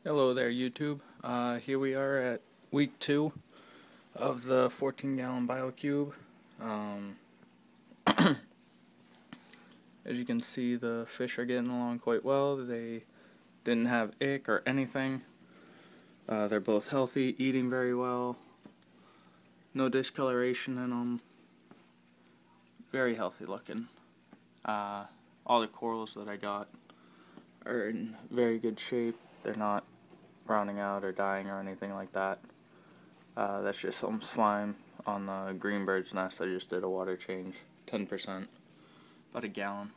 Hello there, YouTube. Here we are at week 2 of the 14-gallon biocube. As you can see, the fish are getting along quite well. They didn't have ick or anything. They're both healthy, eating very well. No discoloration in them. Very healthy looking. All the corals that I got are in very good shape. They're not browning out or dying or anything like that. That's just some slime on the green bird's nest. I just did a water change, 10%, about a gallon.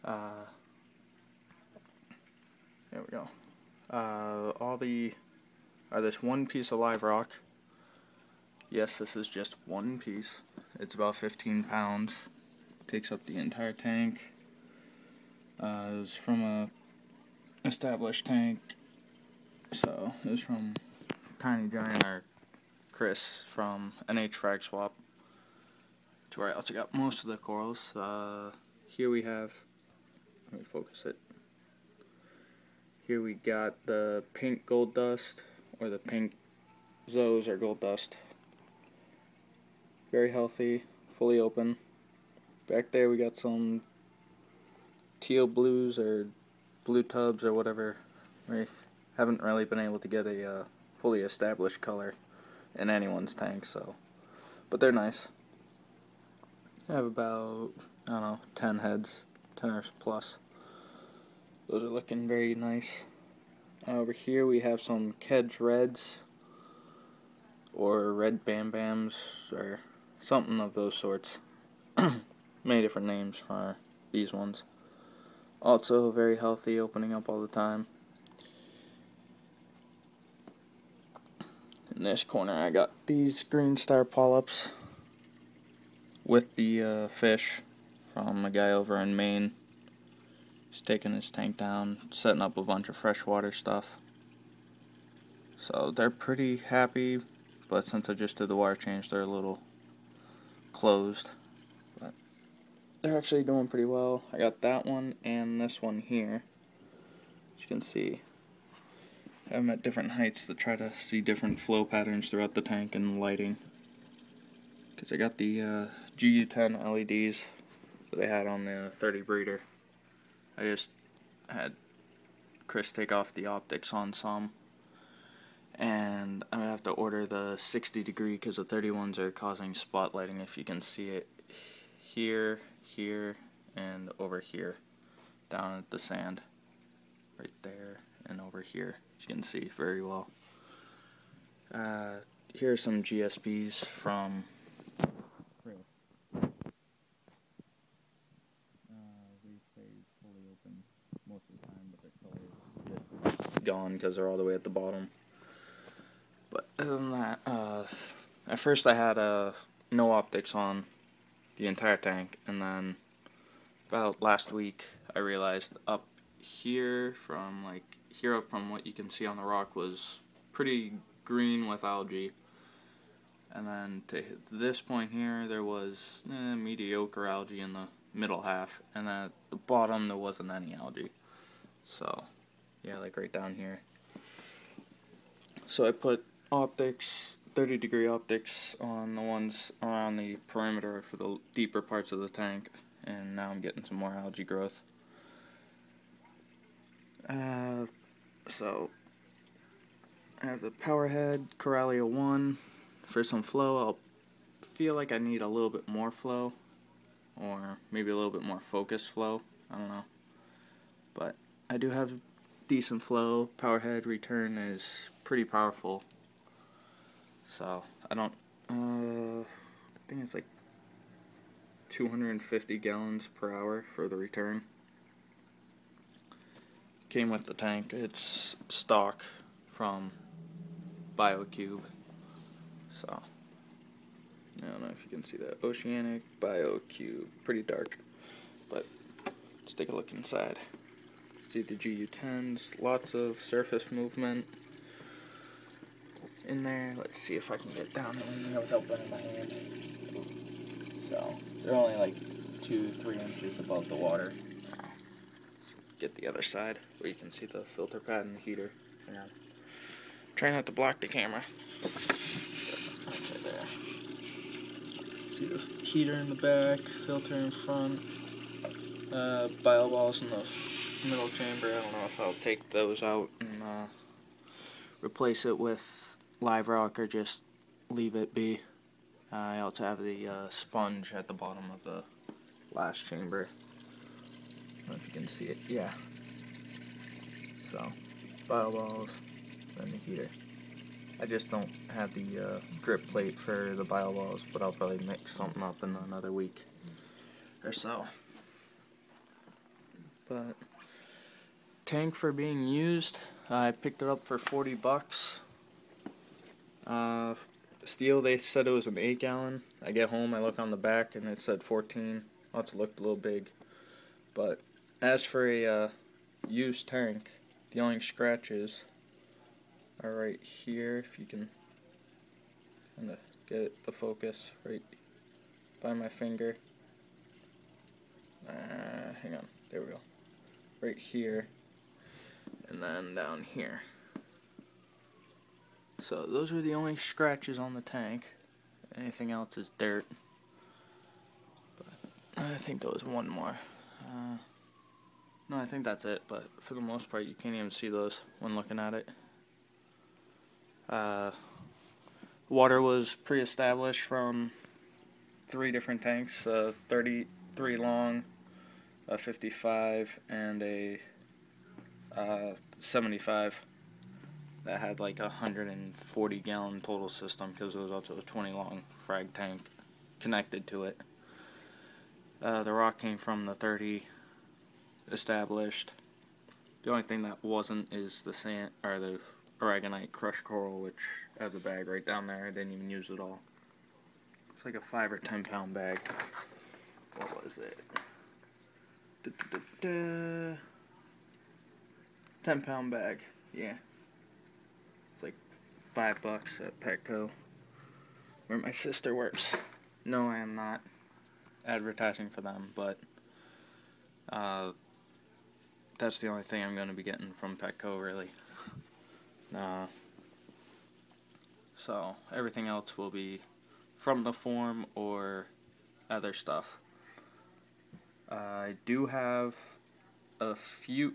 There we go. This one piece of live rock. Yes, this is just one piece. It's about 15 pounds. Takes up the entire tank. It was from a established tank. So it was from Tiny Giant or Chris from NH Frag Swap. To where I also got most of the corals. Here we have, let me focus it. Here we got the pink gold dust, or the pink zoes or gold dust. Very healthy, fully open. Back there we got some teal blues or blue tubs or whatever. We haven't really been able to get a fully established color in anyone's tank, so, but they're nice. I have about, 10 heads, 10 or plus. Those are looking very nice. Over here we have some Kedge Reds, or Red Bam Bams, or something of those sorts. Many different names for these ones. Also very healthy, opening up all the time. In this corner I got these green star polyps with the fish from a guy over in Maine. He's taking his tank down, setting up a bunch of freshwater stuff. So they're pretty happy, but since I just did the water change, they're a little closed. But they're actually doing pretty well. I got that one and this one here. As you can see, I have them at different heights to try to see different flow patterns throughout the tank and lighting. Because I got the GU10 LEDs that I had on the 30 breeder. I just had Chris take off the optics on some. And I'm going to have to order the 60 degree because the 31s are causing spotlighting, if you can see it. Here, here, and over here. Down at the sand. Right there and over here. As you can see very well. Here are some GSPs from Reef. Reef stays fully open most of the time, but their color is gone because they're all the way at the bottom. But other than that, at first I had no optics on the entire tank, and then about last week I realized up here from what you can see on the rock was pretty green with algae, and then to this point here there was mediocre algae in the middle half, and at the bottom there wasn't any algae. So yeah, like right down here. So I put optics, 30 degree optics on the ones around the perimeter for the deeper parts of the tank, and now I'm getting some more algae growth. So I have the Powerhead Corallia 1 for some flow. I'll feel like I need a little bit more flow, or maybe a little bit more focused flow, I don't know. But I do have decent flow. Powerhead return is pretty powerful. So I think it's like 250 gallons per hour for the return. Came with the tank. It's stock from biocube. So I don't know if you can see that. Oceanic biocube. Pretty dark. But let's take a look inside. See the GU10s. Lots of surface movement in there. Let's see if I can get down in there without burning my hand. So they're only like 2-3 inches above the water. Let's get the other side where you can see the filter pad and the heater. Hang on. Try not to block the camera. Okay, there. See the heater in the back, filter in front, bio balls in the middle chamber. I don't know if I'll take those out and replace it with live rock or just leave it be. I also have the sponge at the bottom of the last chamber. I don't know if you can see it. Yeah. So, bio balls and the heater. I just don't have the drip plate for the bio balls, but I'll probably mix something up in another week or so. But tank for being used, I picked it up for $40. Steel, they said it was an 8-gallon. I get home, I look on the back, and it said 14. Must have looked a little big. But as for a used tank, the only scratches are right here. If you can kind of get the focus right by my finger. Hang on, there we go. Right here, and then down here. So those are the only scratches on the tank. Anything else is dirt. But I think there was one more. No, I think that's it, but for the most part you can't even see those when looking at it. Water was pre-established from 3 different tanks, 33 long, a 55, and a 75. That had like a 140-gallon total system because there was also a 20-long frag tank connected to it. The rock came from the 30 established. The only thing that wasn't is the sand or the aragonite crushed coral, which has a bag right down there. I didn't even use it all. It's like a 5 or 10 pound bag. What was it? 10 pound bag. Yeah. It's like $5 at Petco, where my sister works. No, I am not advertising for them, but that's the only thing I'm going to be getting from Petco, really. So everything else will be from the form or other stuff. I do have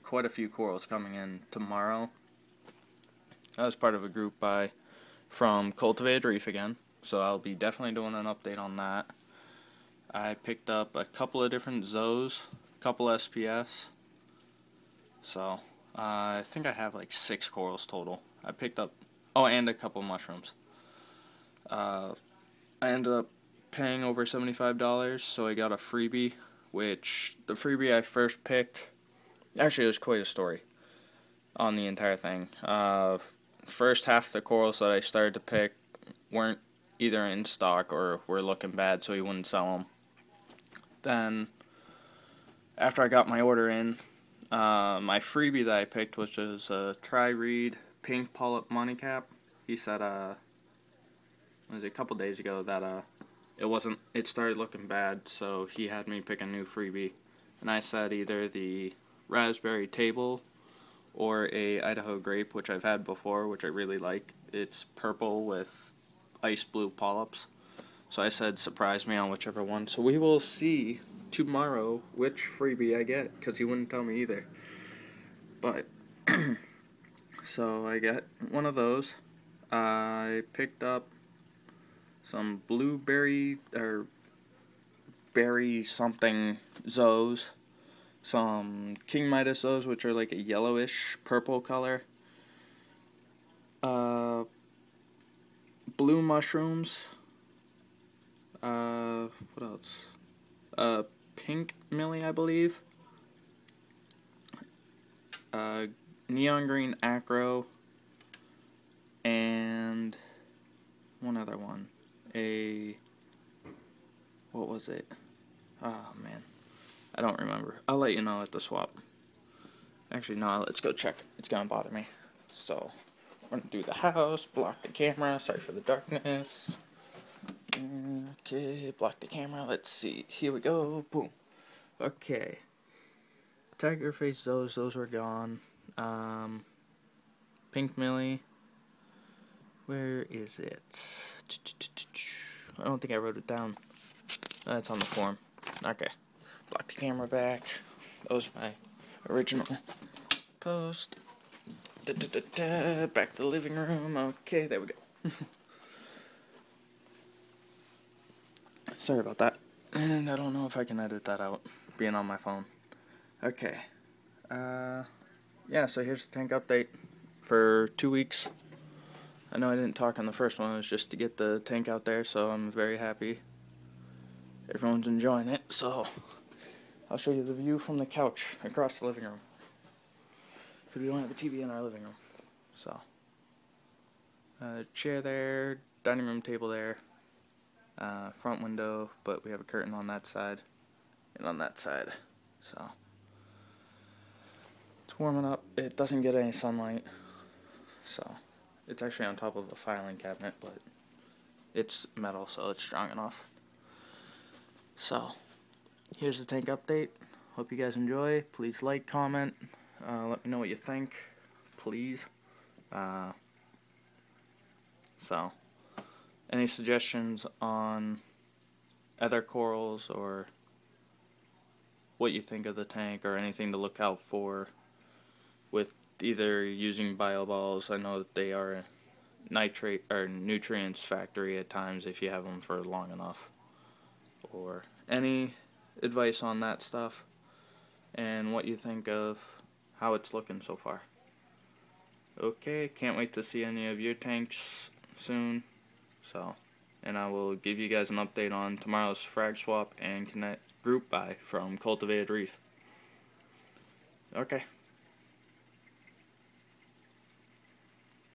quite a few corals coming in tomorrow. I was part of a group from Cultivated Reef again, so I'll be definitely doing an update on that. I picked up a couple of different zoos, a couple SPS, so I think I have like 6 corals total. I picked up, and a couple mushrooms. I ended up paying over $75, so I got a freebie, which the freebie I first picked, actually it was quite a story on the entire thing. First half the corals that I started to pick weren't either in stock or were looking bad, so he wouldn't sell them. Then, after I got my order in, my freebie that I picked, which was a tri-reed pink polyp money cap, he said, it was a couple days ago that it started looking bad, so he had me pick a new freebie. And I said either the raspberry table or a Idaho grape, which I've had before, which I really like. It's purple with ice blue polyps. So I said surprise me on whichever one. So we will see tomorrow which freebie I get, because he wouldn't tell me either. But, so I got one of those. I picked up some blueberry, or berry something zoes. Some King Midas zoes, which are like a yellowish purple color. Blue mushrooms. What else? Pink millie, I believe. Neon green acro. And one other one. What was it? Oh, man. I don't remember. I'll let you know at the swap. Actually, no, let's go check. It's gonna bother me. So, we're gonna do the house, block the camera. Sorry for the darkness. Okay, block the camera. Let's see. Here we go. Boom. Okay. Tiger Face, those were gone. Pink Millie, where is it? I don't think I wrote it down. It's on the form. Okay. Block the camera back. That was my original post. Back to the living room. Okay, there we go. Sorry about that. And I don't know if I can edit that out, being on my phone. Okay. Yeah, so here's the tank update for 2 weeks. I know I didn't talk on the first one, it was just to get the tank out there, so I'm very happy everyone's enjoying it. So I'll show you the view from the couch across the living room, because we don't have a TV in our living room. So chair there, dining room table there, front window, but we have a curtain on that side and on that side. So it's warming up. It doesn't get any sunlight, so it's actually on top of a filing cabinet, but it's metal, so it's strong enough. So here's the tank update. Hope you guys enjoy. Please like, comment, let me know what you think, please. So any suggestions on other corals or what you think of the tank, or anything to look out for with either using bio balls? I know that they are a nitrate or nutrients factory at times if you have them for long enough, or any advice on that stuff, and what you think of how it's looking so far. Okay, can't wait to see any of your tanks soon. So, and I will give you guys an update on tomorrow's frag swap and connect group buy from Cultivated Reef. Okay.